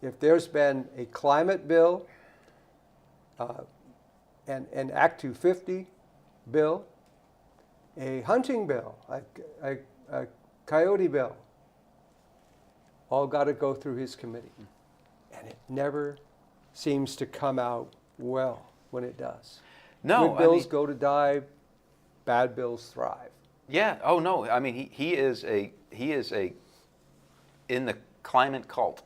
if there's been a climate bill, an Act 250 bill, a hunting bill, a coyote bill, all got to go through his committee. And it never seems to come out well when it does. No, good bills go to die, bad bills thrive. Yeah. Oh no. I mean, he is a in the climate cult.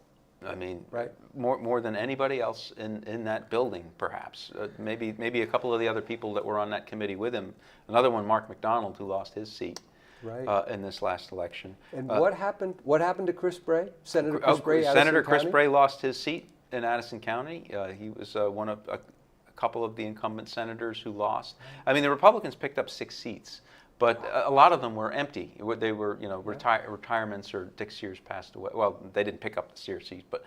I mean, right. more than anybody else in that building, perhaps. Maybe a couple of the other people that were on that committee with him. Another one, Mark McDonald, who lost his seat in this last election. And what happened? What happened to Chris Bray? Senator Chris Bray. Senator Chris Bray lost his seat in Addison County. He was one of a couple of the incumbent senators who lost. I mean, the Republicans picked up 6 seats. But a lot of them were empty. They were, retirements, or Dick Sears passed away. Well, they didn't pick up the Sears seat, but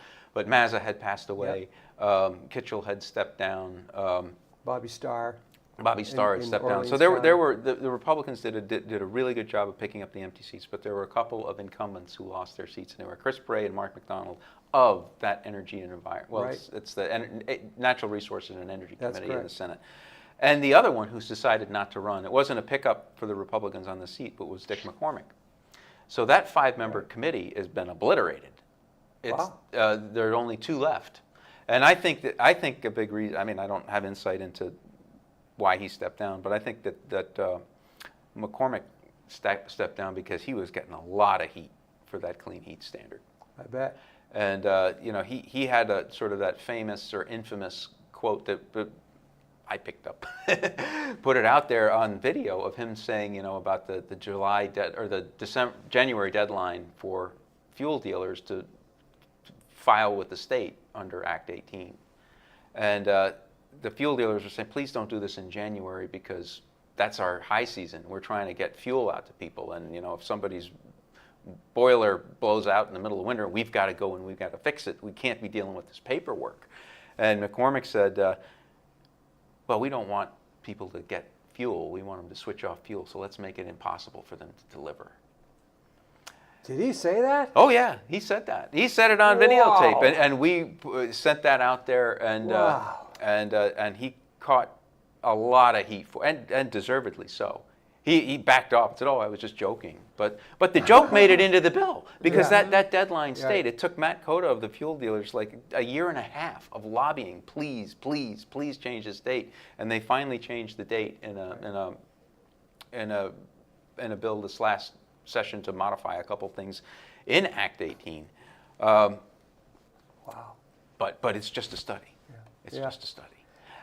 Mazza had passed away. Kitchell had stepped down. Bobby Starr had stepped down. So the Republicans did a really good job of picking up the empty seats. But there were a couple of incumbents who lost their seats, and they were Chris Bray and Mark McDonald of that Energy and Environment. Well, it's the Natural Resources and Energy Committee in the Senate. And the other one who's decided not to run, it wasn't a pickup for the Republicans on the seat, but was Dick McCormick. So that 5-member committee has been obliterated. Wow. There are only 2 left. And I think a big reason, I mean, I don't have insight into why he stepped down, but I think that McCormick stepped down because he was getting a lot of heat for that clean heat standard. I bet. And, he had a sort of that famous or infamous quote that I picked up, put it out there on video of him saying, about the January deadline for fuel dealers to file with the state under Act 18. And the fuel dealers were saying, please don't do this in January because that's our high season. We're trying to get fuel out to people. And, if somebody's boiler blows out in the middle of winter, we've got to go and we've got to fix it. We can't be dealing with this paperwork. And McCormick said, well, we don't want people to get fuel. We want them to switch off fuel, so let's make it impossible for them to deliver. Did he say that? Oh, yeah, he said that. He said it on videotape, and we sent that out there, and he caught a lot of heat for, and deservedly so. He backed off and said, oh, I was just joking. But the joke made it into the bill because that deadline stayed. It took Matt Cota of the fuel dealers like a year and a half of lobbying, please, please, please change this date. And they finally changed the date in a bill this last session to modify a couple things in Act 18. Wow. But it's just a study. Yeah. It's just a study.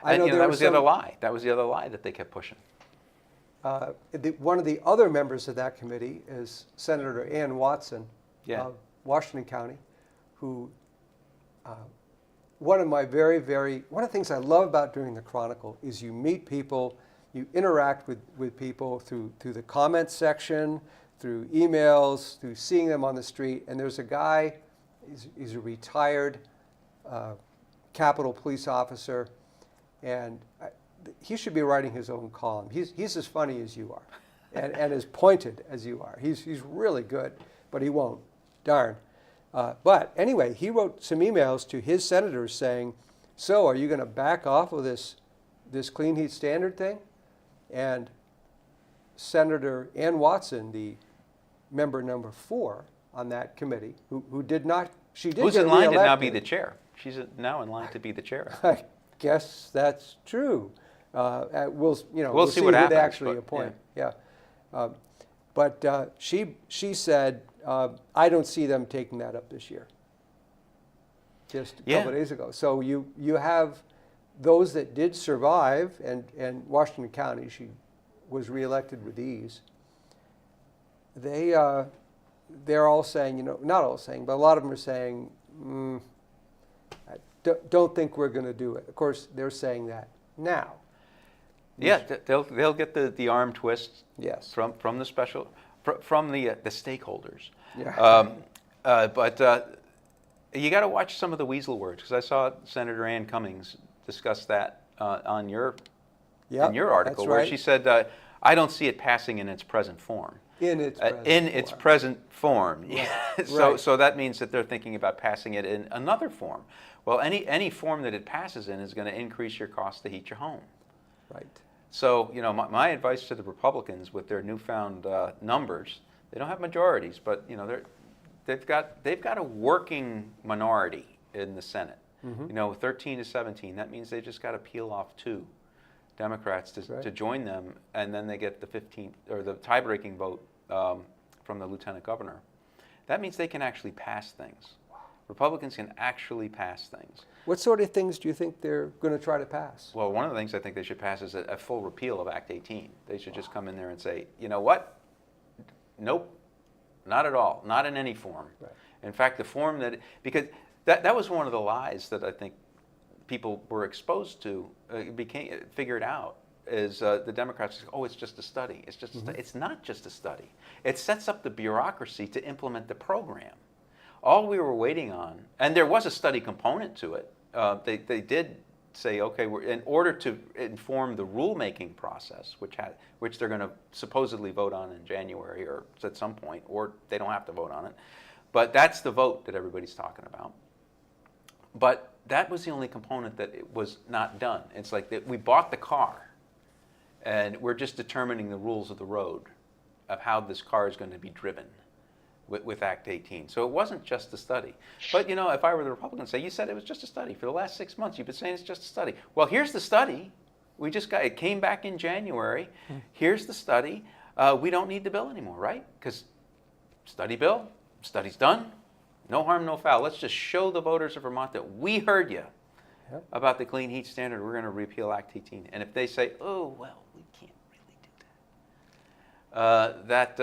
And that was the other lie. That was the other lie that they kept pushing. One of the other members of that committee is Senator Ann Watson of Washington County, who one of the things I love about doing the Chronicle is you meet people, you interact with people through the comments section, through emails, through seeing them on the street. And there's a guy, he's a retired Capitol police officer, and he should be writing his own column. He's as funny as you are, and as pointed as you are. He's really good, but he won't. Darn. But anyway, he wrote some emails to his senators saying, so are you going to back off of this clean heat standard thing? And Senator Ann Watson, the member number 4 on that committee, who did not, she did who's get in line to now reelected. be the chair. She's now in line to be the chair. I guess that's true. We'll see what who happens, they actually appoint. Yeah. But she said, I don't see them taking that up this year. Just a couple of days ago. So you have those that did survive, and Washington County, she was reelected with ease. They're all saying, not all saying, but a lot of them are saying, I don't think we're going to do it. Of course, they're saying that now. Yeah, they'll get the arm twist. Yes. From the stakeholders. Yeah. But you got to watch some of the weasel words, because I saw Senator Ann Cummings discuss that in your article, where she said, I don't see it passing in its present form. In its present form. Right. So that means that they're thinking about passing it in another form. Well, any form that it passes in is going to increase your cost to heat your home. Right. So, you know, my advice to the Republicans with their newfound numbers, they don't have majorities, but, you know, they've got a working minority in the Senate. You know, 13 to 17, that means they just got to peel off 2 Democrats to join them, and then they get the 15th or the tie-breaking vote from the lieutenant governor. That means they can actually pass things. Republicans can actually pass things. What sort of things do you think they're going to try to pass? Well, one of the things I think they should pass is a full repeal of Act 18. They should just come in there and say, you know what? Nope, not at all, not in any form. Right. In fact, the form because that was one of the lies that I think people were exposed to, figured out, is the Democrats say, oh, it's just a study. It's just a study. It's not just a study. It sets up the bureaucracy to implement the program. All we were waiting on, and there was a study component to it, they did say, okay, in order to inform the rulemaking process, which they're going to supposedly vote on in January or at some point, or they don't have to vote on it, but that's the vote that everybody's talking about. But that was the only component that it was not done. It's like we bought the car, and we're just determining the rules of the road of how this car is going to be driven with Act 18. So it wasn't just a study. But, you know, if I were the Republicans, say, you said it was just a study. For the last 6 months, you've been saying it's just a study. Well, here's the study. It came back in January. Here's the study. We don't need the bill anymore, right? Because study's done. No harm, no foul. Let's just show the voters of Vermont that we heard you about the clean heat standard. We're going to repeal Act 18. And if they say, oh, well, we can't really do that,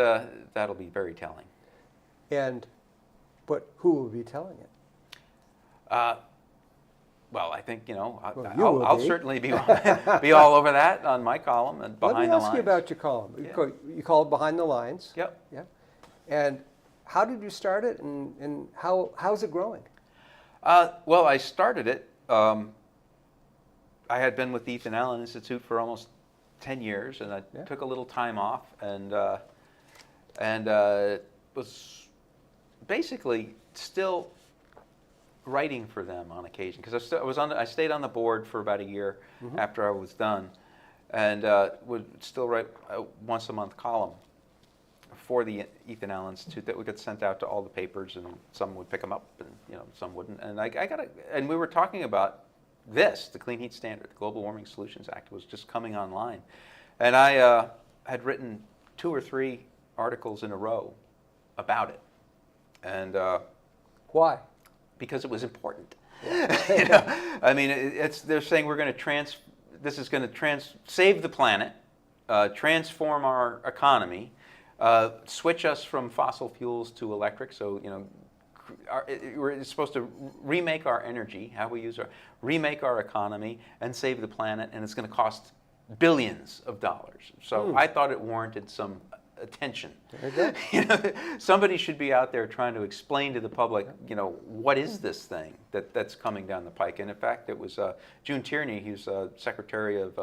that'll be very telling. But who will be telling it? Well, I think, you know, I'll certainly be all over that on my column and behind the lines. Let me ask you about your column. You call it Behind the Lines. Yep. Yeah. And how did you start it, and how's it growing? Well, I started it. I had been with the Ethan Allen Institute for almost 10 years, and I took a little time off, and was basically still writing for them on occasion, because I stayed on the board for about a year after I was done, and would still write a once a month column for the Ethan Allen Institute that would get sent out to all the papers, and some would pick them up, and you know, some wouldn't. And and we were talking about this, the Clean Heat Standard, the Global Warming Solutions Act was just coming online, and I had written 2 or 3 articles in a row about it. And why? Because it was important. You know? I mean, they're saying we're going to this is going to save the planet, transform our economy, switch us from fossil fuels to electric. So, you know, we're supposed to remake our energy, how we use remake our economy, and save the planet, and it's going to cost billions of dollars. So I thought it warranted some attention. Very good. You know, somebody should be out there trying to explain to the public, you know, what is this thing that's coming down the pike. And in fact, it was June Tierney, who's Secretary of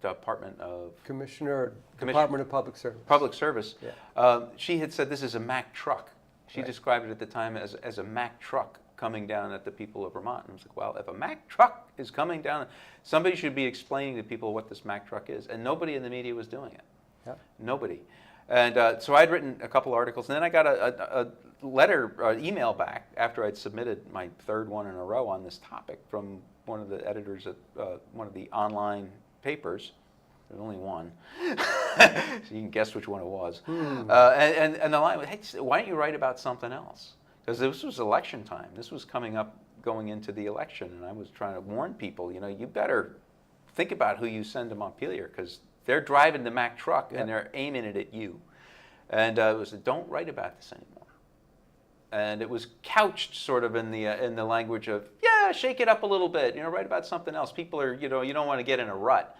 Department of Department of Public Service. Public Service. Yeah. She had said this is a Mack truck. She described it at the time as a Mack truck coming down at the people of Vermont. And I was like, well, if a Mack truck is coming down, somebody should be explaining to people what this Mack truck is. And nobody in the media was doing it. Yeah. Nobody. And so I'd written a couple articles, and then I got a email back after I'd submitted my 3rd one in a row on this topic from one of the editors at one of the online papers. There's only one, so you can guess which one it was. And the line was, hey, why don't you write about something else? Because this was election time. This was going into the election, and I was trying to warn people, you know, you better think about who you send to Montpelier, because they're driving the Mack truck and they're aiming it at you. And it was, don't write about this anymore. And it was couched sort of in the language of, yeah, shake it up a little bit, you know, write about something else. People are, you know, you don't want to get in a rut.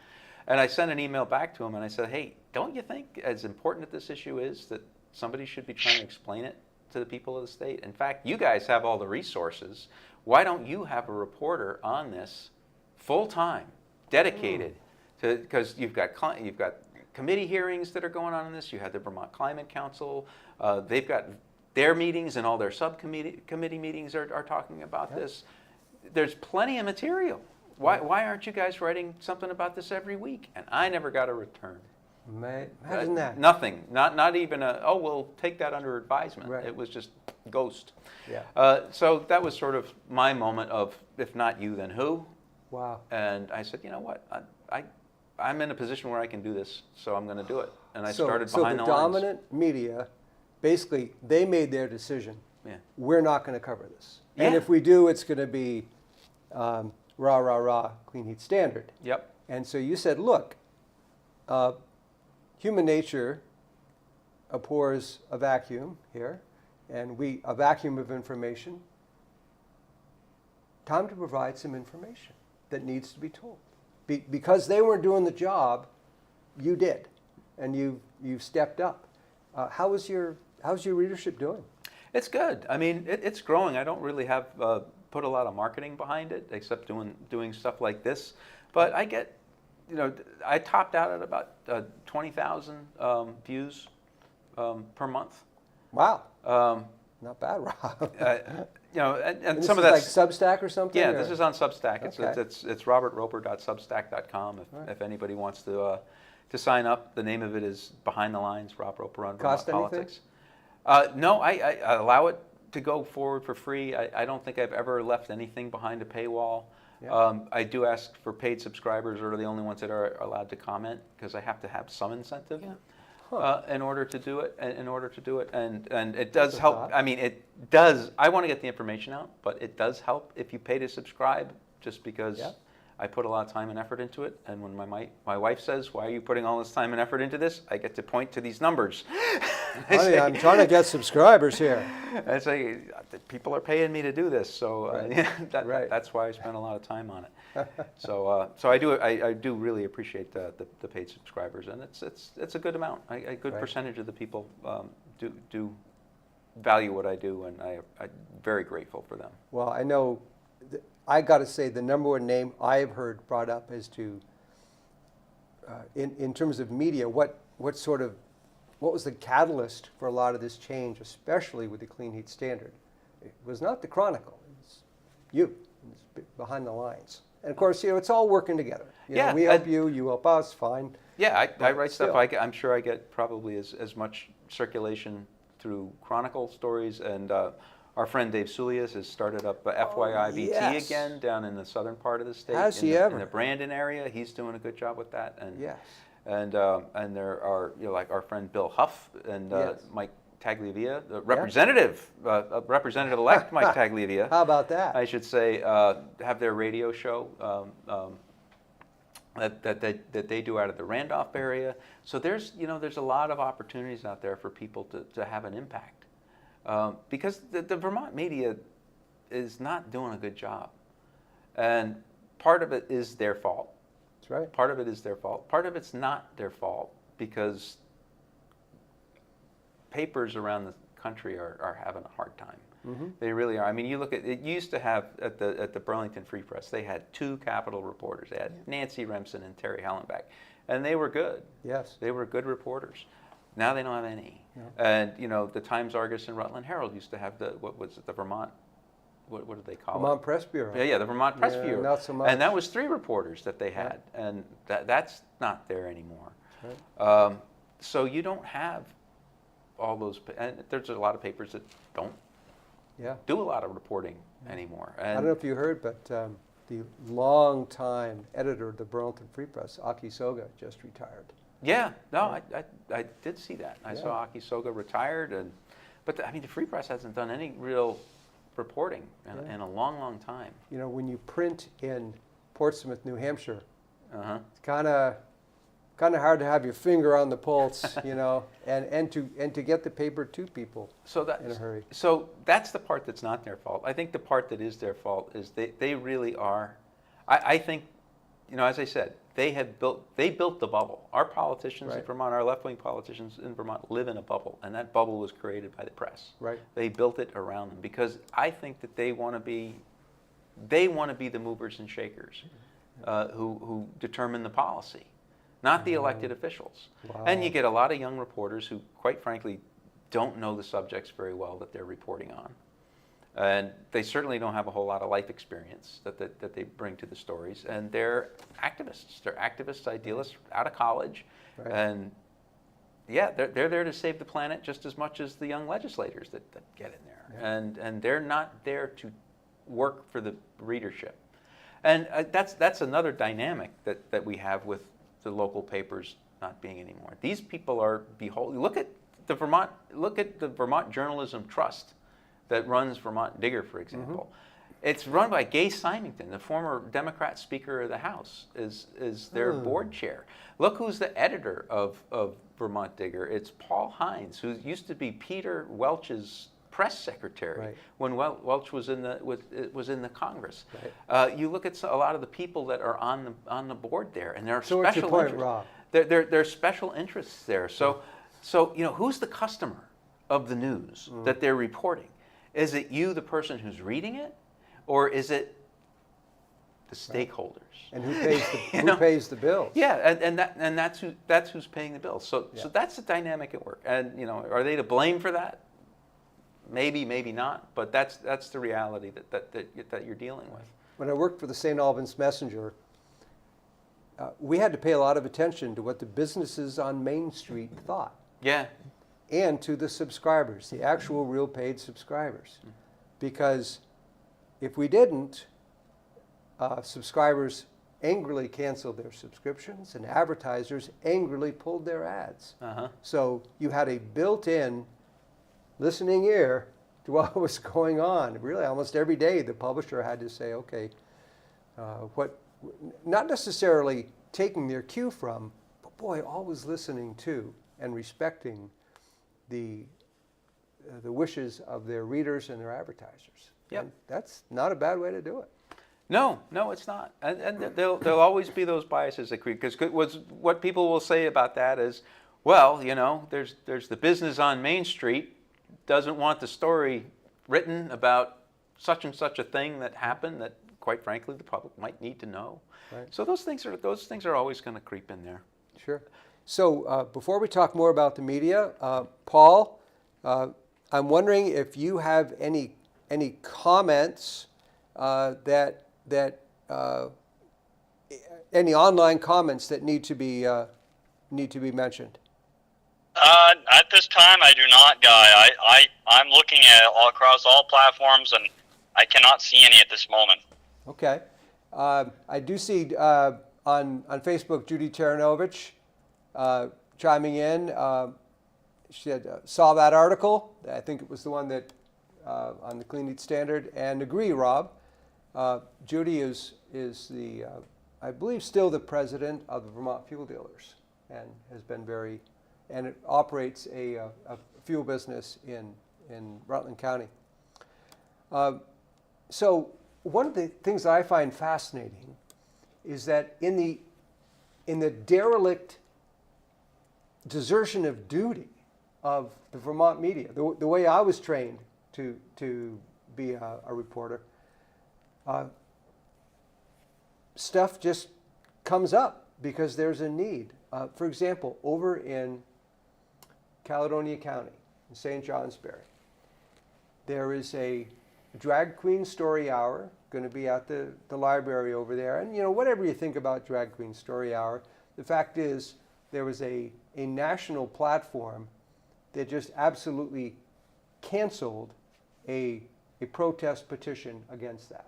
And I sent an email back to him and I said, hey, don't you think as important as this issue is that somebody should be trying to explain it to the people of the state? In fact, you guys have all the resources. Why don't you have a reporter on this full-time, dedicated? Because you've got committee hearings that are going on in this. You had the Vermont Climate Council. They've got their meetings, and all their committee meetings are talking about this. There's plenty of material. Why aren't you guys writing something about this every week? And I never got a return. Imagine that. Nothing. Not even a, oh, we'll take that under advisement. Right. It was just ghost. Yeah. So that was sort of my moment of, if not you, then who? Wow. And I said, you know what? I'm in a position where I can do this, so I'm going to do it. And I started behind the lines. So the dominant media, basically, they made their decision. Yeah. We're not going to cover this. Yeah. And if we do, it's going to be rah, rah, rah, clean heat standard. Yep. And so you said, look, human nature abhors a vacuum here, and a vacuum of information. Time to provide some information that needs to be told. Because they weren't doing the job, you did, and you've stepped up. How's your readership doing? It's good. I mean, it's growing. I don't really have put a lot of marketing behind it, except doing stuff like this. But I get, I topped out at about 20,000 views per month. Wow. Not bad, Rob. And some of that's that's like Substack or something? Yeah, or? this is on Substack. Okay. It's robertroper.substack.com. If anybody wants to sign up, the name of it is Behind the Lines, Rob Roper on Vermont Politics. No, I allow it to go forward for free. I don't think I've ever left anything behind a paywall. Yeah. I do ask for paid subscribers, or the only ones that are allowed to comment, because I have to have some incentive. Yeah. In order to do it, and it does help. I mean, it does. I want to get the information out, but it does help if you pay to subscribe, just because I put a lot of time and effort into it. And when my wife says, "Why are you putting all this time and effort into this?" I get to point to these numbers. Honey, I'm trying to get subscribers here. I say, people are paying me to do this, so right. That's why I spend a lot of time on it. So I do really appreciate the paid subscribers, and it's a good amount. A good percentage of the people do value what I do, and I'm very grateful for them. Well, I know, I got to say, the number one name I have heard brought up as to, in terms of media, what was the catalyst for a lot of this change, especially with the clean heat standard? It was not the Chronicle, it was you, Behind the Lines. And of course, it's all working together. We help you, you help us, fine. Yeah, I write stuff. I'm sure I get probably as much circulation through Chronicle stories, and our friend Dave Sulias has started up FYI VT again down in the southern part of the state. Has he ever? In the Brandon area. He's doing a good job with that. And yes. And there are, like our friend Bill Huff and Mike Tagliavia, the representative-elect Mike Tagliavia. How about that? I should say, have their radio show that they do out of the Randolph area. So there's a lot of opportunities out there for people to have an impact, because the Vermont media is not doing a good job, and part of it is their fault. That's right. Part of it is their fault. Part of it's not their fault, because papers around the country are having a hard time. Mm-hmm. They really are. I mean, you look at it. You used to have at the Burlington Free Press, they had 2 Capitol reporters. They had Nancy Remsen and Terry Hallenbeck, and they were good. Yes, they were good reporters. Now they don't have any. No. And the Times Argus and Rutland Herald used to have the Vermont. What did they call it? Vermont Press Bureau. Yeah, the Vermont Press Bureau. Not so much. And that was 3 reporters that they had, and that's not there anymore. Right. So you don't have all those, and there's a lot of papers that don't do a lot of reporting anymore. And I don't know if you heard, but the longtime editor of the Burlington Free Press, Aki Soga, just retired. Yeah, no, I did see that. I saw Aki Soga retired, but the Free Press hasn't done any real reporting in a long, long time. When you print in Portsmouth, New Hampshire, it's kind of hard to have your finger on the pulse, and to get the paper to people in a hurry. So that's the part that's not their fault. I think the part that is their fault is they really are. I think, as I said, they built the bubble. Our politicians in Vermont, our left-wing politicians in Vermont, live in a bubble, and that bubble was created by the press. Right. They built it around them, because I think that they want to be the movers and shakers who determine the policy. not the elected officials. Wow. And you get a lot of young reporters who, quite frankly, don't know the subjects very well that they're reporting on. And they certainly don't have a whole lot of life experience that they bring to the stories. And they're activists. They're activists, idealists, out of college. Right. And yeah, they're there to save the planet just as much as the young legislators that get in there. Yeah. And they're not there to work for the readership. And that's another dynamic that we have with the local papers not being anymore. These people are beholden. Look at the Vermont Journalism Trust that runs Vermont Digger, for example. Mm-hmm. It's run by Gay Symington, the former Democrat Speaker of the House, is their board chair. Look who's the editor of Vermont Digger. It's Paul Hines, who used to be Peter Welch's press secretary when Welch was in the Congress. Right. You look at a lot of the people that are on the board there, and there are special what's your point, interests. Rob? There are special interests there. So who's the customer of the news that they're reporting? Is it you, the person who's reading it, or is it the stakeholders? And who pays the bills? Yeah, and that's who's paying the bills. So that's the dynamic at work. And are they to blame for that? Maybe, maybe not. But that's the reality that you're dealing with. When I worked for the St. Albans Messenger, we had to pay a lot of attention to what the businesses on Main Street thought. Yeah. And to the subscribers, the actual real paid subscribers. Because if we didn't, subscribers angrily canceled their subscriptions and advertisers angrily pulled their ads. Uh-huh. So you had a built-in listening ear to what was going on. Really, almost every day the publisher had to say, okay, not necessarily taking their cue from, but boy, always listening to and respecting the wishes of their readers and their advertisers. Yep. And that's not a bad way to do it. No, it's not. And there'll always be those biases that creep. Because what people will say about that is, well, there's the business on Main Street doesn't want the story written about such and such a thing that happened that, quite frankly, the public might need to know. Right. So those things are always going to creep in there. Sure. So before we talk more about the media, Paul, I'm wondering if you have any comments any online comments that need to be mentioned. At this time, I do not, Guy. I'm looking at all across all platforms, and I cannot see any at this moment. Okay. I do see on Facebook Judy Taranovich chiming in. She saw that article. I think it was the one that on the Clean Eat Standard, and agree, Rob. Judy is the, I believe, still the president of the Vermont Fuel Dealers, and has been and it operates a fuel business in Rutland County. So one of the things that I find fascinating is that in the derelict desertion of duty of the Vermont media, the way I was trained to be a reporter, stuff just comes up because there's a need. For example, over in Caledonia County, in St. Johnsbury, there is a drag queen story hour going to be at the library over there. And whatever you think about drag queen story hour, the fact is there was a national platform that just absolutely canceled a protest petition against that.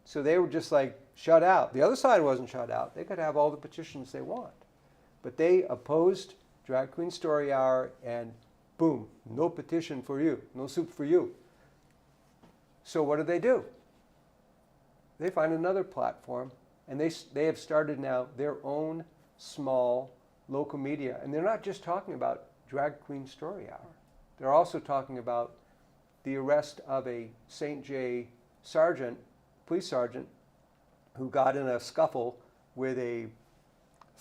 So they were just like shut out. The other side wasn't shut out. They could have all the petitions they want. But they opposed Drag Queen Story Hour, and boom, no petition for you, no soup for you. So what do? They find another platform, and they have started now their own small local media. And they're not just talking about Drag Queen Story Hour. They're also talking about the arrest of a St. J. police sergeant, who got in a scuffle with a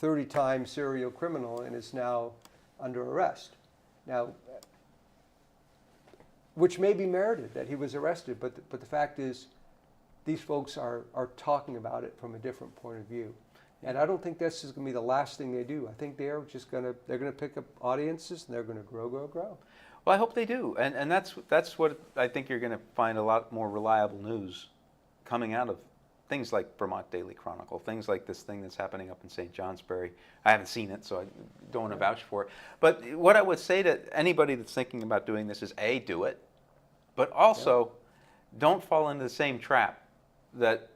30-time serial criminal and is now under arrest. Now, which may be merited that he was arrested, but the fact is these folks are talking about it from a different point of view. And I don't think this is going to be the last thing they do. I think they're going to pick up audiences, and they're going to grow. Well, I hope they do, and that's what I think you're going to find a lot more reliable news coming out of things like Vermont Daily Chronicle, things like this thing that's happening up in St. Johnsbury. I haven't seen it, so I don't want to vouch for it. But what I would say to anybody that's thinking about doing this is, A, do it, but also don't fall into the same trap that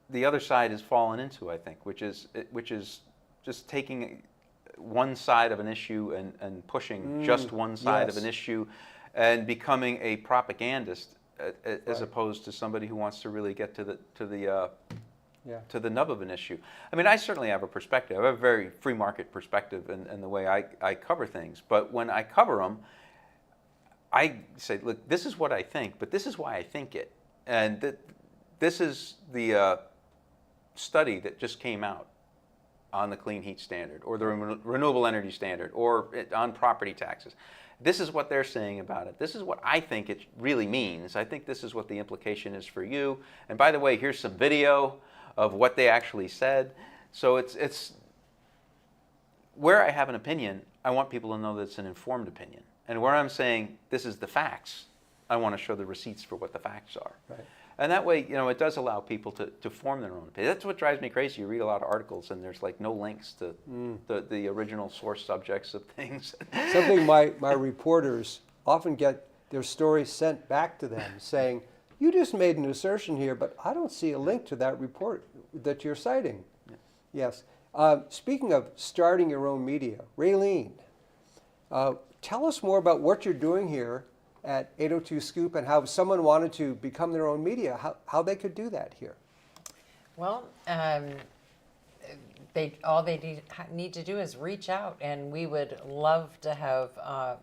the other side has fallen into, I think, which is just taking one side of an issue and pushing just one side of an issue and becoming a propagandist as opposed to somebody who wants to really get to the nub of an issue. I mean, I certainly have a perspective. I have a very free market perspective in the way I cover things. But when I cover them, I say, look, this is what I think, but this is why I think it. And this is the study that just came out on the clean heat standard or the renewable energy standard or on property taxes. This is what they're saying about it. This is what I think it really means. I think this is what the implication is for you. And by the way, here's some video of what they actually said. So it's where I have an opinion, I want people to know that it's an informed opinion. And where I'm saying this is the facts, I want to show the receipts for what the facts are. Right. And that way, it does allow people to form their own opinion. That's what drives me crazy. You read a lot of articles and there's like no links to the original source subjects of things. Something my reporters often get their stories sent back to them saying, you just made an assertion here, but I don't see a link to that report that you're citing. Yeah. Yes. Speaking of starting your own media, Raylene, tell us more about what you're doing here at 802 Scoop and how if someone wanted to become their own media, how they could do that here. Well, all they need to do is reach out, and we would love to have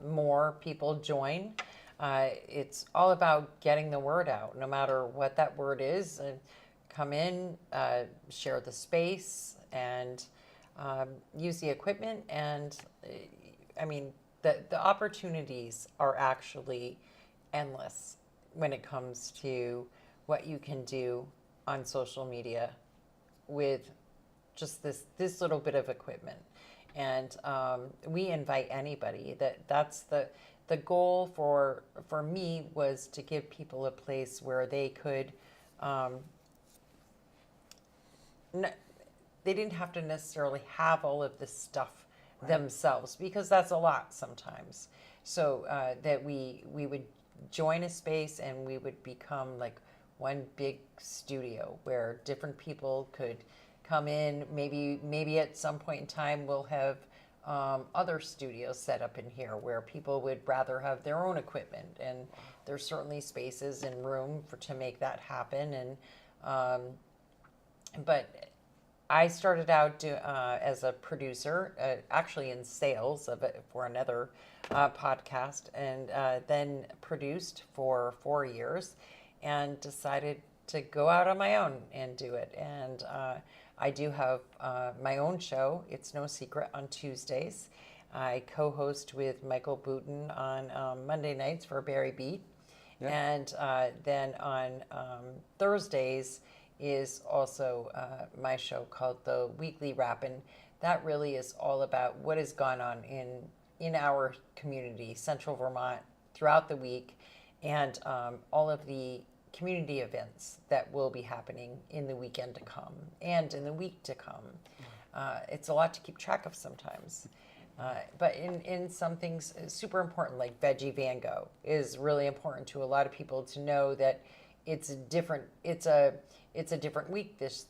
more people join. It's all about getting the word out, no matter what that word is. Come in, share the space, and use the equipment. And I mean, the opportunities are actually endless when it comes to what you can do on social media with just this little bit of equipment. And we invite anybody. That's the goal for me was to give people a place where they could they didn't have to necessarily have all of this stuff themselves, because that's a lot sometimes. So that we would join a space and we would become like one big studio where different people could come in. Maybe at some point in time we'll have other studios set up in here where people would rather have their own equipment, and there's certainly spaces and room to make that happen. And but I started out as a producer, actually in sales for another podcast, and then produced for 4 years, and decided to go out on my own and do it. And I do have my own show, It's No Secret, on Tuesdays. I co-host with Michael Booten on Monday nights for Barry Beat. Yeah. And then on Thursdays is also my show called The Weekly Rappin'. That really is all about what has gone on in our community, Central Vermont, throughout the week, and all of the community events that will be happening in the weekend to come and in the week to come. It's a lot to keep track of sometimes. But in some things super important, like Veggie Van Gogh is really important to a lot of people to know that it's different. It's a different week this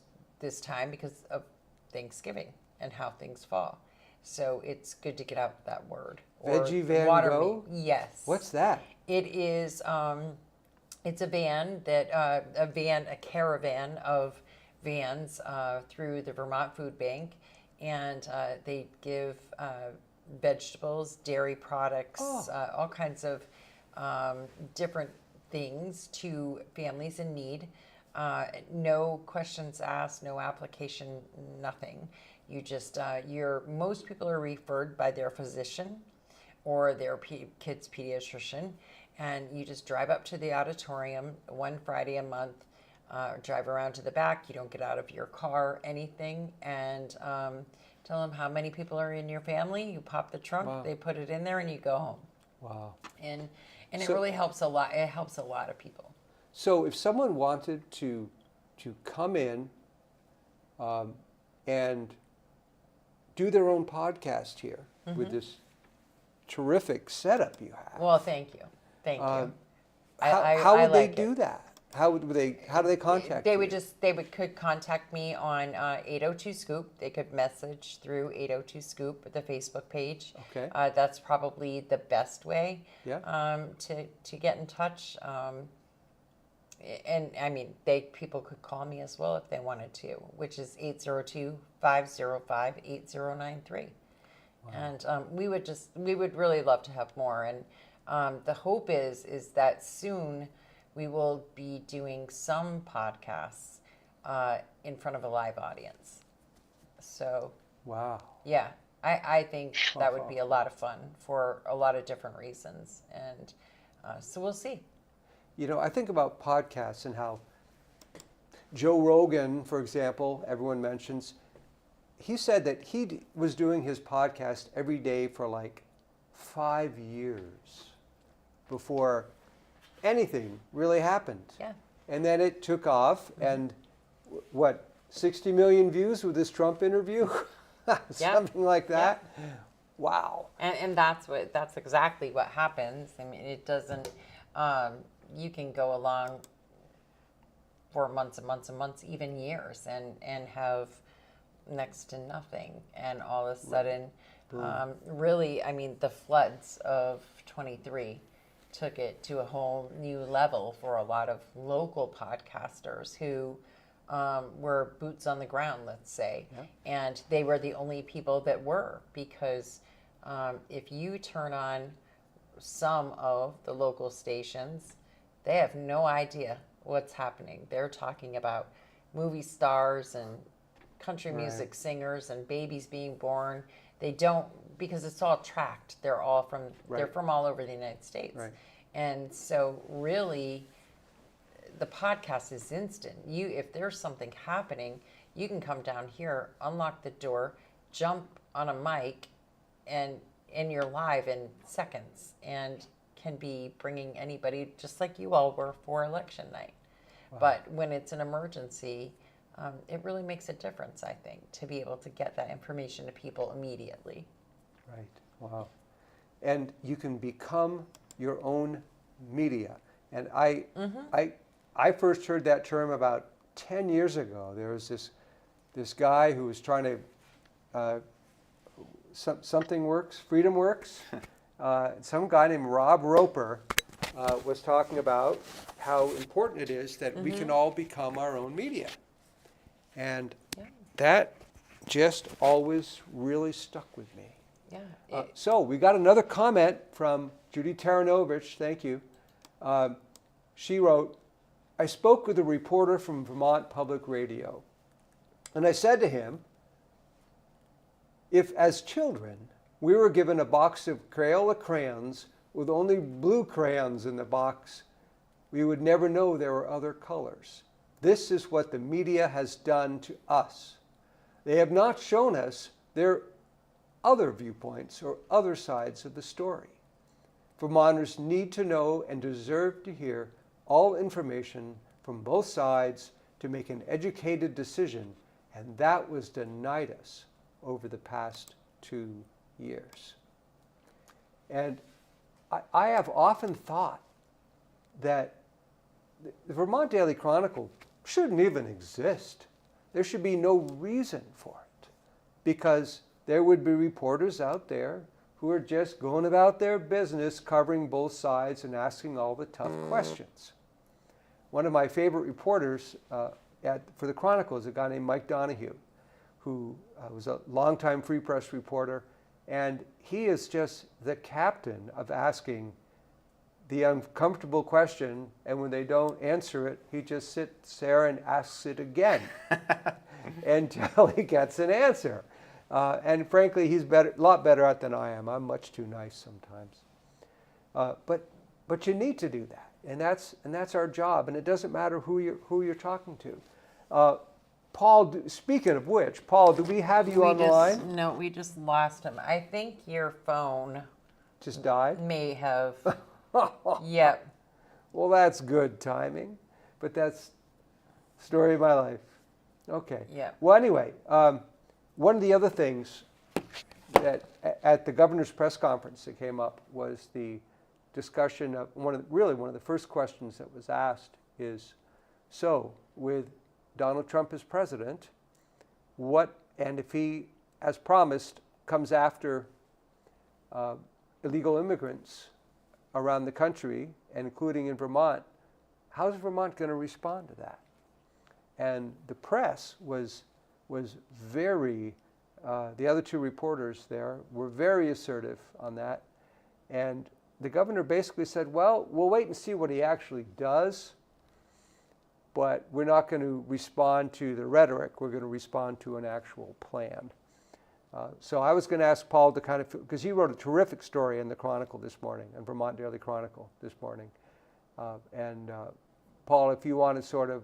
time because of Thanksgiving and how things fall. So it's good to get out that word. Veggie Van Gogh? Yes. What's that? It is. It's a van a caravan of vans through the Vermont Food Bank, and they give vegetables, dairy products, all kinds of different things to families in need. No questions asked, no application, nothing. You just most people are referred by their physician or their kid's pediatrician, and you just drive up to the auditorium one Friday a month. drive around to the back. You don't get out of your car, anything, and tell them how many people are in your family. You pop the trunk, Wow. they put it in there, and you go home. Wow. And it So- really helps a lot. It helps a lot of people. So if someone wanted to come in and do their own podcast here with this terrific setup you have, Well, thank you. Thank you. how I would they like do it. that? How do they contact They you? would could contact me on 802 Scoop. They could message through 802 Scoop, the Facebook page. Okay. That's probably the best way. Yeah. To get in touch. And I mean, people could call me as well if they wanted to, which is 802-505-8093. And we would really love to have more. And the hope is that soon we will be doing some podcasts in front of a live audience. So Wow. yeah, I think that would be a lot of fun for a lot of different reasons. And so we'll see. You know, I think about podcasts and how Joe Rogan, for example, everyone mentions, he said that he was doing his podcast every day for like 5 years before anything really happened. Yeah. And then it took off, and what, 60 million views with this Trump interview? Something like that. Wow. And that's exactly what happens. I mean, it doesn't. You can go along for months and months and months, even years, and have next to nothing, and all of a sudden, really, I mean, the floods of 23 took it to a whole new level for a lot of local podcasters who were boots on the ground, let's say, and they were the only people that were, because if you turn on some of the local stations, they have no idea what's happening. They're talking about movie stars and country music singers and babies being born. They don't, because it's all tracked. They're all from they're from all over the United States. Right. And so really the podcast is instant. If there's something happening, you can come down here, unlock the door, jump on a mic, and you're live in seconds, and can be bringing anybody, just like you all were for election night. Wow. But when it's an emergency, it really makes a difference, I think, to be able to get that information to people immediately. Right. Wow. And you can become your own media. And I first heard that term about 10 years ago. There was this guy who was trying to something works, freedom works. Some guy named Rob Roper was talking about how important it is that we can all become our own media. And that just always really stuck with me. Yeah. So we got another comment from Judy Taranovich. Thank you. She wrote, I spoke with a reporter from Vermont Public Radio, and I said to him, if as children we were given a box of Crayola crayons with only blue crayons in the box, we would never know there were other colors. This is what the media has done to us. They have not shown us their other viewpoints or other sides of the story. Vermonters need to know and deserve to hear all information from both sides to make an educated decision, and that was denied us over the past 2 years. And I have often thought that the Vermont Daily Chronicle shouldn't even exist. There should be no reason for it, because there would be reporters out there who are just going about their business, covering both sides and asking all the tough questions. One of my favorite reporters for the Chronicle is a guy named Mike Donahue, who was a longtime Free Press reporter, and he is just the captain of asking the uncomfortable question, and when they don't answer it, he just sits there and asks it again until he gets an answer. And frankly, he's a lot better at it than I am. I'm much too nice sometimes. But you need to do that. And that's our job, and it doesn't matter who you're talking to. Paul, speaking of which, Paul, do we have you on the line? No, we just lost him. I think your phone Just died? may have. Yep. Well, that's good timing, but that's the story of my life. Okay. Yeah. Well, anyway, one of the other things that at the governor's press conference that came up was the discussion of one of the first questions that was asked is, so with Donald Trump as president, and if he, as promised, comes after illegal immigrants around the country, and including in Vermont, how's Vermont going to respond to that? And the press was very, the other two reporters there were very assertive on that. And the governor basically said, well, we'll wait and see what he actually does, but we're not going to respond to the rhetoric. We're going to respond to an actual plan. So I was going to ask Paul to kind of, because he wrote a terrific story in the Chronicle this morning, in Vermont Daily Chronicle this morning. Paul, if you want to sort of,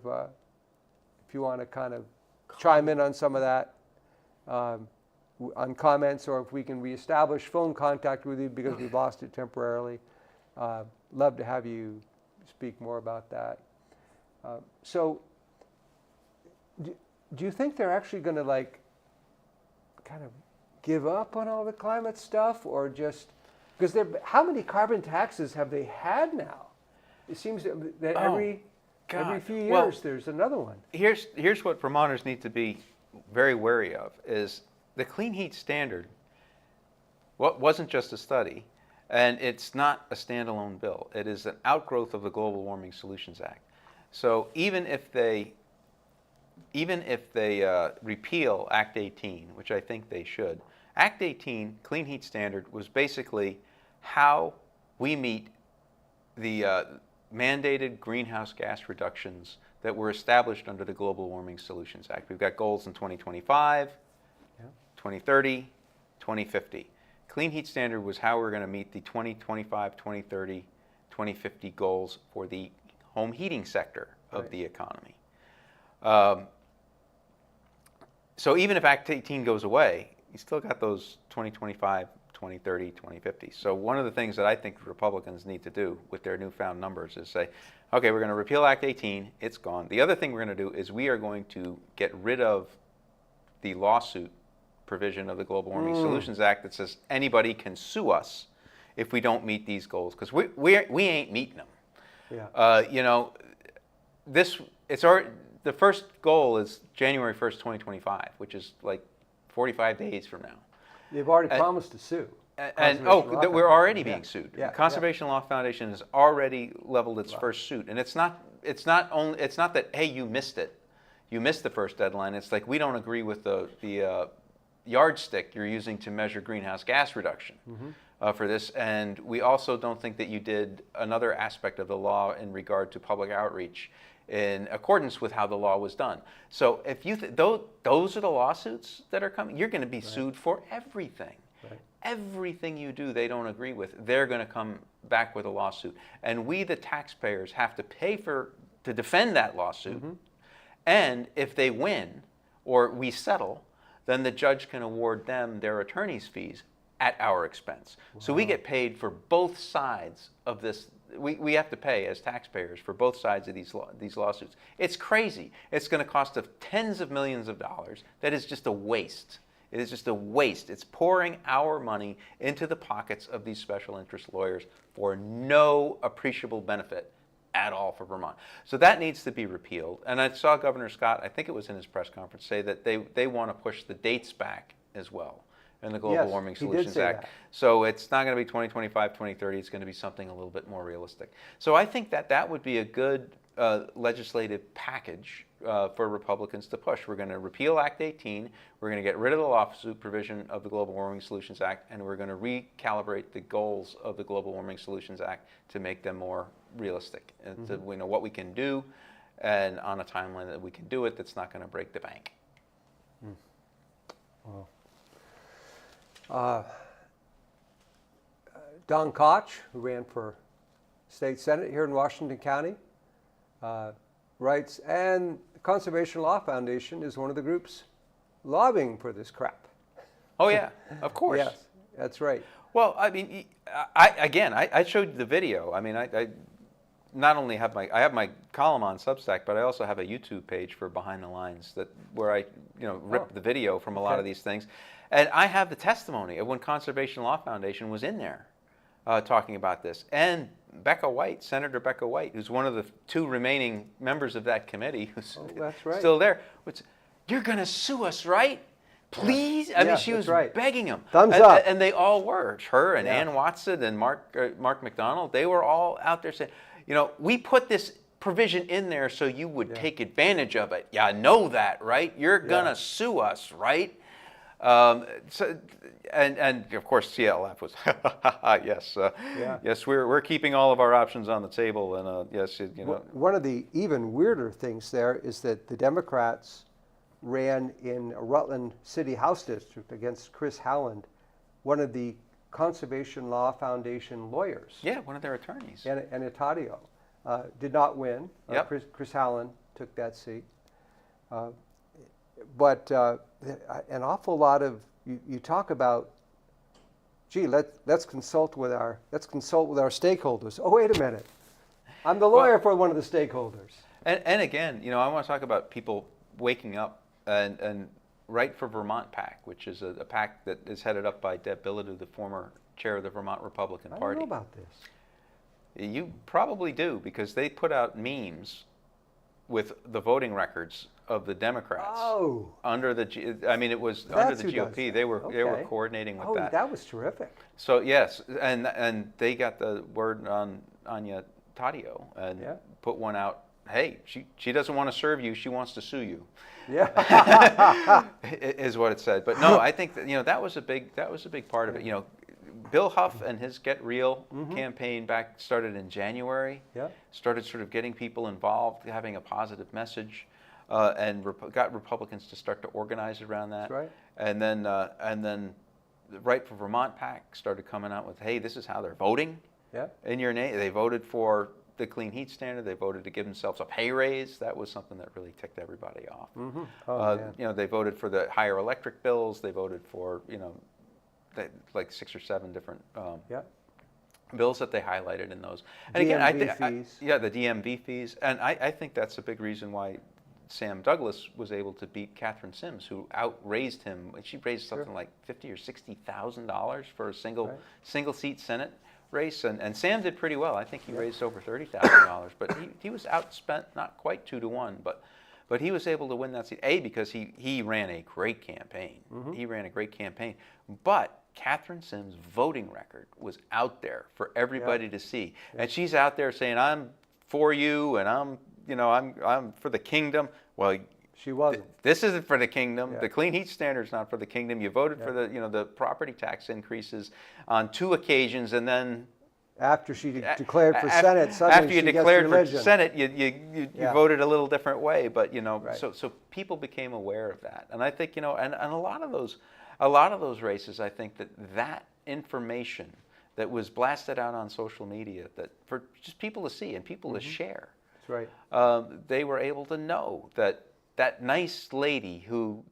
if you want to kind of chime in on some of that, on comments, or if we can reestablish phone contact with you because we've lost it temporarily, love to have you speak more about that. So do you think they're actually going to like kind of give up on all the climate stuff, or just because how many carbon taxes have they had now? It seems that every few years there's another one. Here's what Vermonters need to be very wary of is the Clean Heat Standard wasn't just a study, and it's not a standalone bill. It is an outgrowth of the Global Warming Solutions Act. So even if they repeal Act 18, which I think they should, Act 18, Clean Heat Standard, was basically how we meet the mandated greenhouse gas reductions that were established under the Global Warming Solutions Act. We've got goals in 2025, 2030, 2050. Clean Heat Standard was how we're going to meet the 2025, 2030, 2050 goals for the home heating sector of the economy. So even if Act 18 goes away, you still got those 2025, 2030, 2050. So one of the things that I think Republicans need to do with their newfound numbers is say, okay, we're going to repeal Act 18, it's gone. The other thing we're going to do is we are going to get rid of the lawsuit provision of the Global Warming Solutions Act that says anybody can sue us if we don't meet these goals, because we ain't meeting them. Yeah. The first goal is January 1st, 2025, which is like 45 days from now. They've already promised to sue. We're already being sued. Yeah. Conservation Law Foundation has already leveled its first suit, and it's not that, hey, you missed it, you missed the first deadline. It's like, we don't agree with the yardstick you're using to measure greenhouse gas reduction for this, and we also don't think that you did another aspect of the law in regard to public outreach in accordance with how the law was done. So if you those are the lawsuits that are coming, you're going to be sued for everything. Right. Everything you do they don't agree with, they're going to come back with a lawsuit. And we, the taxpayers, have to pay to defend that lawsuit. And if they win or we settle, then the judge can award them their attorney's fees at our expense. Wow. So we get paid for both sides of this. We have to pay as taxpayers for both sides of these lawsuits. It's crazy. It's going to cost us tens of millions of dollars. That is just a waste. It is just a waste. It's pouring our money into the pockets of these special interest lawyers for no appreciable benefit at all for Vermont. So that needs to be repealed. And I saw Governor Scott, I think it was in his press conference, say that they want to push the dates back as well in the Global Warming Solutions Act. That. So it's not going to be 2025, 2030. It's going to be something a little bit more realistic. So I think that would be a good legislative package for Republicans to push. We're going to repeal Act 18. We're going to get rid of the lawsuit provision of the Global Warming Solutions Act, and we're going to recalibrate the goals of the Global Warming Solutions Act to make them more realistic, and to, we know what we can do, and on a timeline that we can do it that's not going to break the bank. Wow. Don Koch, who ran for State Senate here in Washington County, writes, and the Conservation Law Foundation is one of the groups lobbying for this crap. Oh yeah, of course. Yes, that's right. Well, I mean, I showed you the video. I mean, I not only have I have my column on Substack, but I also have a YouTube page for Behind the Lines where I rip the video from a lot of these things, and I have the testimony of when Conservation Law Foundation was in there talking about this, and Becca White, Senator Becca White, who's one of the 2 remaining members of that committee, who's that's right. still there. You're going to sue us, right? Please? I mean, she was begging them. Thumbs up. And they all were. Her and Ann Watson and Mark McDonald, they were all out there saying, we put this provision in there so you would take advantage of it. Yeah, know that, right? You're going to sue us, right? And of course, CLF was, yes, yes, we're keeping all of our options on the table. And yes, One of the even weirder things there is that the Democrats ran in a Rutland City House District against Chris Howland, one of the Conservation Law Foundation lawyers. Yeah, one of their attorneys. And Itadio did not win. Yep. Chris Howland took that seat. But an awful lot of you talk about, gee, let's consult with our stakeholders. Oh, wait a minute, I'm the lawyer for one of the stakeholders. And again, I want to talk about people waking up and Right for Vermont PAC, which is a PAC that is headed up by Deb Bilodeau, the former chair of the Vermont Republican Party. I don't know about this. You probably do, because they put out memes with the voting records of the Democrats. Oh. Under the it was under the GOP. They were coordinating with that. Oh, that was terrific. So yes, and they got the word on Anya Taddeo and put one out. Hey, she doesn't want to serve you. She wants to sue you. Yeah, is what it said. But no, I think that that was a big part of it. Bill Huff and his Get Real campaign started in January. Yeah. Started sort of getting people involved, having a positive message, and got Republicans to start to organize around that. That's right. And then the Right for Vermont PAC started coming out with, hey, this is how they're voting. Yeah. In your name, they voted for the clean heat standard. They voted to give themselves a pay raise. That was something that really ticked everybody off. Mm-hmm. Oh, they voted for the higher electric bills. They voted for like 6 or 7 different bills that they highlighted in those. And DMV fees. The DMV fees. And I think that's a big reason why Sam Douglas was able to beat Catherine Sims, who outraised him. She raised something like $50,000 or $60,000 for a single seat Senate race, and Sam did pretty well. I think he raised over $30,000, but he was outspent, not quite 2 to 1, but he was able to win that seat. Because he ran a great campaign. He ran a great campaign, but Catherine Sims' voting record was out there for everybody to see, and she's out there saying, "I'm for you, and I'm for the kingdom." Well, she wasn't. This isn't for the kingdom. The clean heat standard's not for the kingdom. You voted for the property tax increases on 2 occasions, and then after she declared for Senate, suddenly after you declared for Senate, you voted a little different way. But so people became aware of that, and I think and a lot of those races, I think that information that was blasted out on social media, that for just people to see and people to share. That's right. They were able to know that nice lady who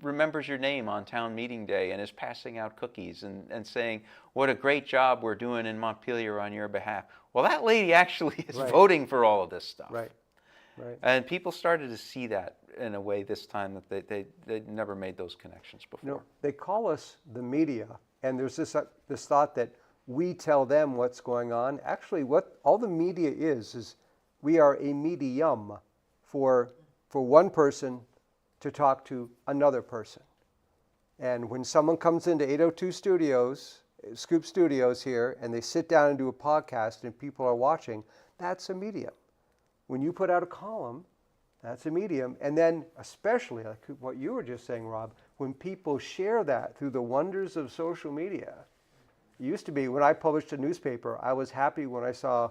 remembers your name on town meeting day and is passing out cookies and saying, what a great job we're doing in Montpelier on your behalf. Well, that lady actually is voting for all of this stuff. Right. And people started to see that in a way this time that they never made those connections before. They call us the media, and there's this thought that we tell them what's going on. Actually, what all the media is we are a medium for one person to talk to another person. And when someone comes into 802 Studios, Scoop Studios here, and they sit down and do a podcast and people are watching, that's a medium. When you put out a column, that's a medium. And then especially, like what you were just saying, Rob, when people share that through the wonders of social media. It used to be when I published a newspaper, I was happy when I saw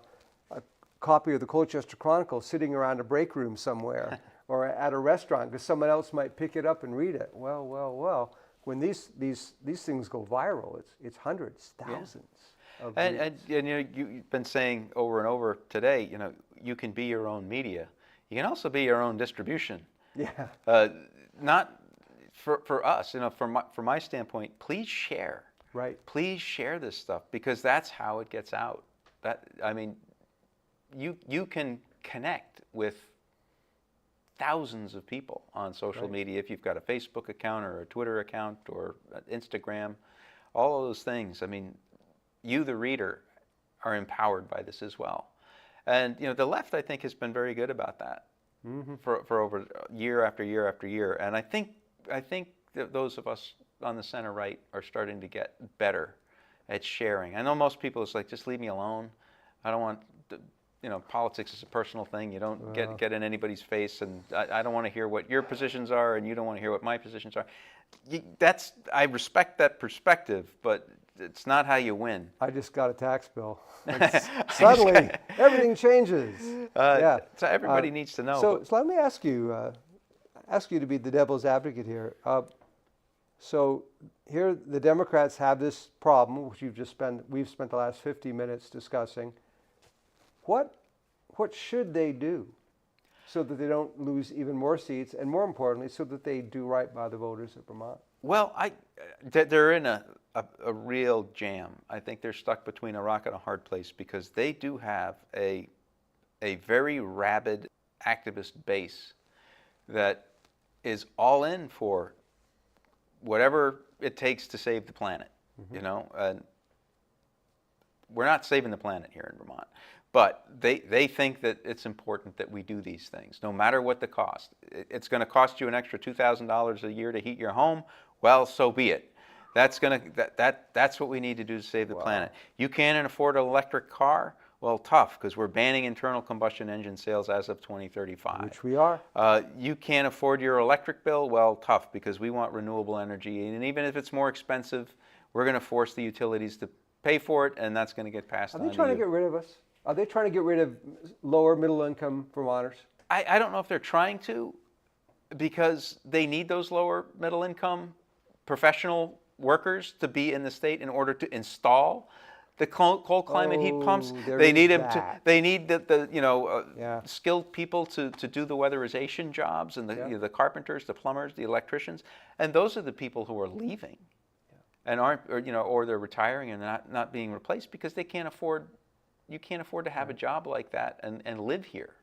a copy of the Colchester Chronicle sitting around a break room somewhere or at a restaurant because someone else might pick it up and read it. Well. When these things go viral, it's hundreds, thousands. of And, readers. and you know, you've been saying over and over today, you know, you can be your own media. You can also be your own distribution. Yeah. Not for us, you know, from my standpoint, please share. Right. Please share this stuff because that's how it gets out. I mean, you can connect with thousands of people on social media if you've got a Facebook account or a Twitter account or Instagram, all of those things. I mean, you, the reader, are empowered by this as well. And you know, the left, I think, has been very good about that for over year after year after year. And I think that those of us on the center right are starting to get better at sharing. I know most people, it's like, just leave me alone. I don't want, you know, politics is a personal thing. You don't get in anybody's face, and I don't want to hear what your positions are, and you don't want to hear what my positions are. I respect that perspective, but it's not how you win. I just got a tax bill. Suddenly, everything changes. Yeah. So everybody needs to know. So let me ask you to be the devil's advocate here. So here the Democrats have this problem, which we've spent the last 50 minutes discussing. What should they do so that they don't lose even more seats, and more importantly, so that they do right by the voters of Vermont? Well, they're in a real jam. I think they're stuck between a rock and a hard place because they do have a very rabid activist base that is all in for whatever it takes to save the planet. You know, and we're not saving the planet here in Vermont, but they think that it's important that we do these things, no matter what the cost. It's going to cost you an extra $2,000 a year to heat your home. Well, so be it. That's what we need to do to save the planet. You can't afford an electric car? Well, tough, because we're banning internal combustion engine sales as of 2035. Which we are. You can't afford your electric bill? Well, tough, because we want renewable energy. And even if it's more expensive, we're going to force the utilities to pay for it, and that's going to get passed on to you. Are they trying to get rid of us? Are they trying to get rid of lower middle-income Vermonters? I don't know if they're trying to, because they need those lower middle-income professional workers to be in the state in order to install the cold climate heat pumps. They need them to. They need the skilled people to do the weatherization jobs, and the carpenters, the plumbers, the electricians, and those are the people who are leaving, and aren't, or they're retiring and not being replaced because they can't afford. You can't afford to have a job like that and live here.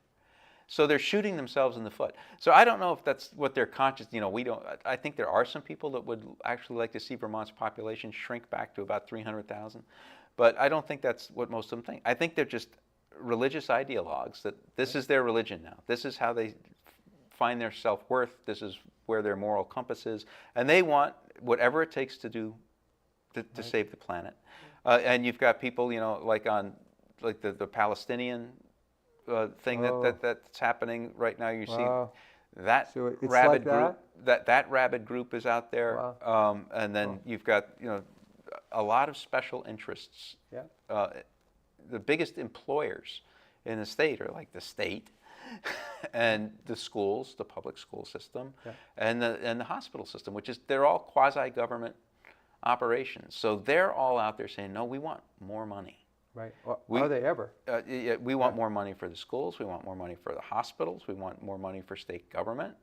So they're shooting themselves in the foot. So I don't know if that's what they're conscious. We don't. I think there are some people that would actually like to see Vermont's population shrink back to about 300,000, but I don't think that's what most of them think. I think they're just religious ideologues that this is their religion now. This is how they find their self-worth. This is where their moral compass is, and they want whatever it takes to do to save the planet. And you've got people, like the Palestinian thing that's happening right now. You see that rabid group. That rabid group is out there, and then you've got a lot of special interests. The biggest employers in the state are like the state, and the schools, the public school system, and the hospital system, they're all quasi-government operations. So they're all out there saying, no, we want more money. Right. Are they ever? We want more money for the schools. We want more money for the hospitals. We want more money for state government.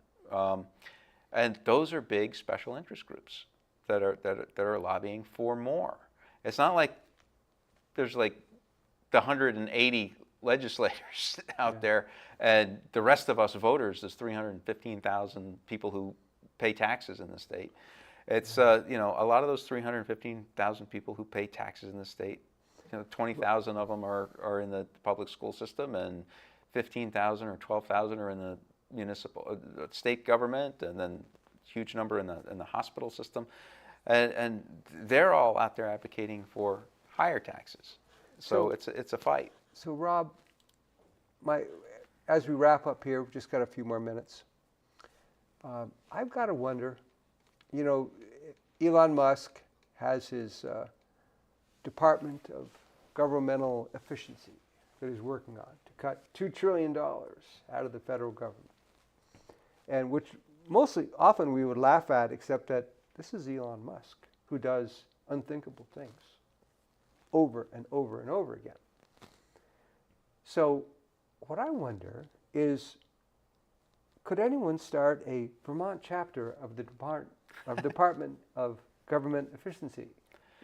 And those are big special interest groups that are lobbying for more. It's not like there's like the 180 legislators out there, and the rest of us voters, there's 315,000 people who pay taxes in the state. It's a lot of those 315,000 people who pay taxes in the state. 20,000 of them are in the public school system, and 15,000 or 12,000 are in the municipal state government, and then a huge number in the hospital system, and they're all out there advocating for higher taxes. So it's a fight. So Rob, as we wrap up here, we've just got a few more minutes. I've got to wonder, Elon Musk has his Department of Governmental Efficiency that he's working on to cut $2 trillion out of the federal government. And which often we would laugh at, except that this is Elon Musk who does unthinkable things. over and over and over again. So what I wonder is, could anyone start a Vermont chapter of the Department of Government Efficiency?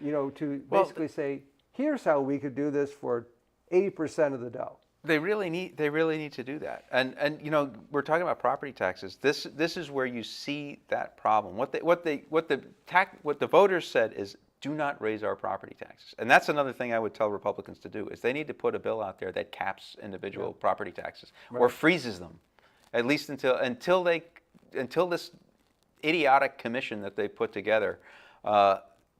You know, to basically say, here's how we could do this for 80% of the dough. They really need to do that. And you know, we're talking about property taxes. This is where you see that problem. What the voters said is, do not raise our property taxes. And that's another thing I would tell Republicans to do, is they need to put a bill out there that caps individual property taxes or freezes them, at least until this idiotic commission that they put together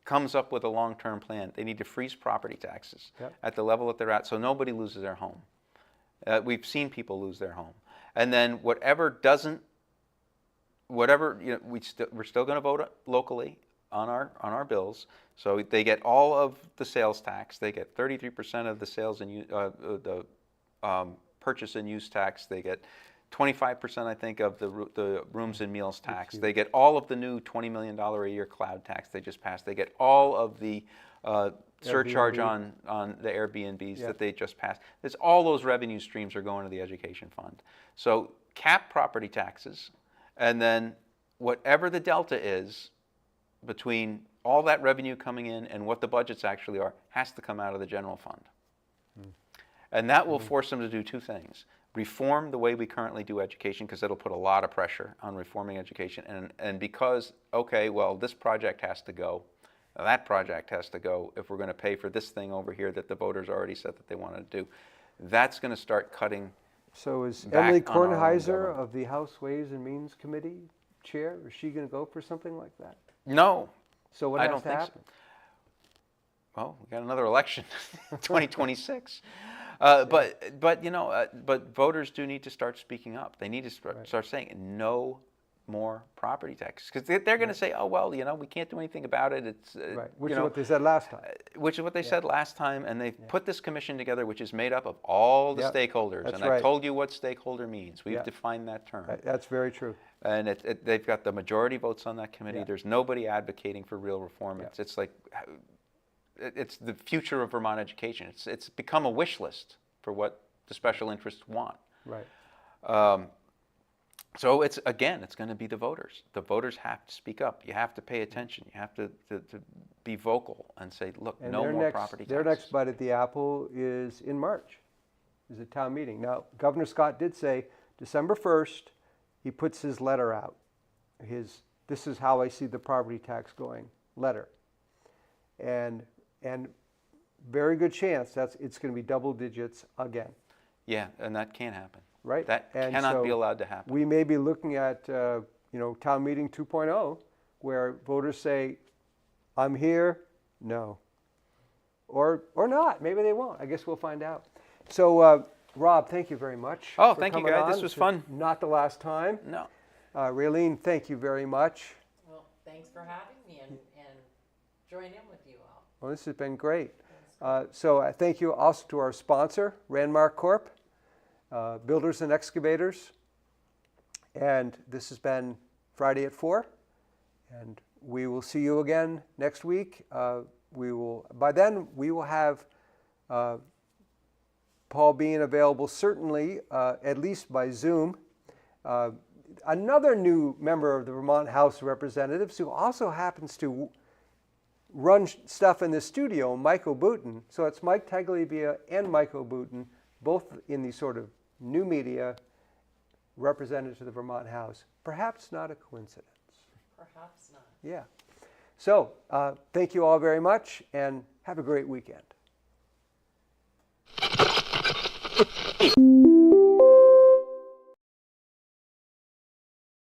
comes up with a long-term plan. They need to freeze property taxes at the level that they're at, so nobody loses their home. We've seen people lose their home, and then whatever, you know, we're still going to vote locally on our bills. So they get all of the sales tax. They get 33% of the sales and the purchase and use tax. They get 25%, I think, of the rooms and meals tax. They get all of the new $20 million a year cloud tax they just passed. They get all of the surcharge on the Airbnbs that they just passed. It's all those revenue streams are going to the education fund. So cap property taxes, and then whatever the delta is between all that revenue coming in and what the budgets actually are has to come out of the general fund. And that will force them to do two things. Reform the way we currently do education, because it'll put a lot of pressure on reforming education. And because, okay, well, this project has to go, that project has to go if we're going to pay for this thing over here that the voters already said that they want to do. That's going to start cutting. So is back Emily on our own Kornheiser government. of the House Ways and Means Committee chair, is she going to go for something like that? No. So what I has don't to think happen? so. Well, we got another election, 2026. But you know, but voters do need to start speaking up. They need to start saying no more property taxes, because they're going to say, oh well, you know, we can't do anything about it. It's Which is what they said last time. Which is what they said last time, and they put this commission together, which is made up of all the stakeholders. That's and right. I told you what stakeholder means. We've defined that term. That's very true. And they've got the majority votes on that committee. Yeah. There's nobody advocating for real reform. It's like, it's the future of Vermont education. It's become a wish list for what the special interests want. Right. So it's going to be the voters. The voters have to speak up. You have to pay attention. You have to be vocal and say, look, And no more property taxes. Their next bite at the apple is in March, is a town meeting. Now, Governor Scott did say December 1st, he puts his letter out. This is how I see the property tax going letter. And very good chance it's going to be double digits again. Yeah, and that can't happen. Right. That And cannot so be allowed to happen. We may be looking at town meeting 2.0, where voters say, I'm here, no. Or not, maybe they won't. I guess we'll find out. So Rob, thank you very much. Oh, for thank you, coming guys. on. This was fun. Not the last time. No. Raylene, thank you very much. Well, thanks for having me and join in with you all. Well, this has been great. So thank you also to our sponsor, Randmark Corp., Builders and Excavators. And this has been Friday at 4. And we will see you again next week. By then, we will have Paul being available, certainly, at least by Zoom. Another new member of the Vermont House of Representatives, who also happens to run stuff in the studio, Mike O'Booten. So it's Mike Taglibia and Mike O'Booten, both in the sort of new media represented to the Vermont House. Perhaps not a coincidence. Perhaps not. Yeah. So thank you all very much, and have a great weekend.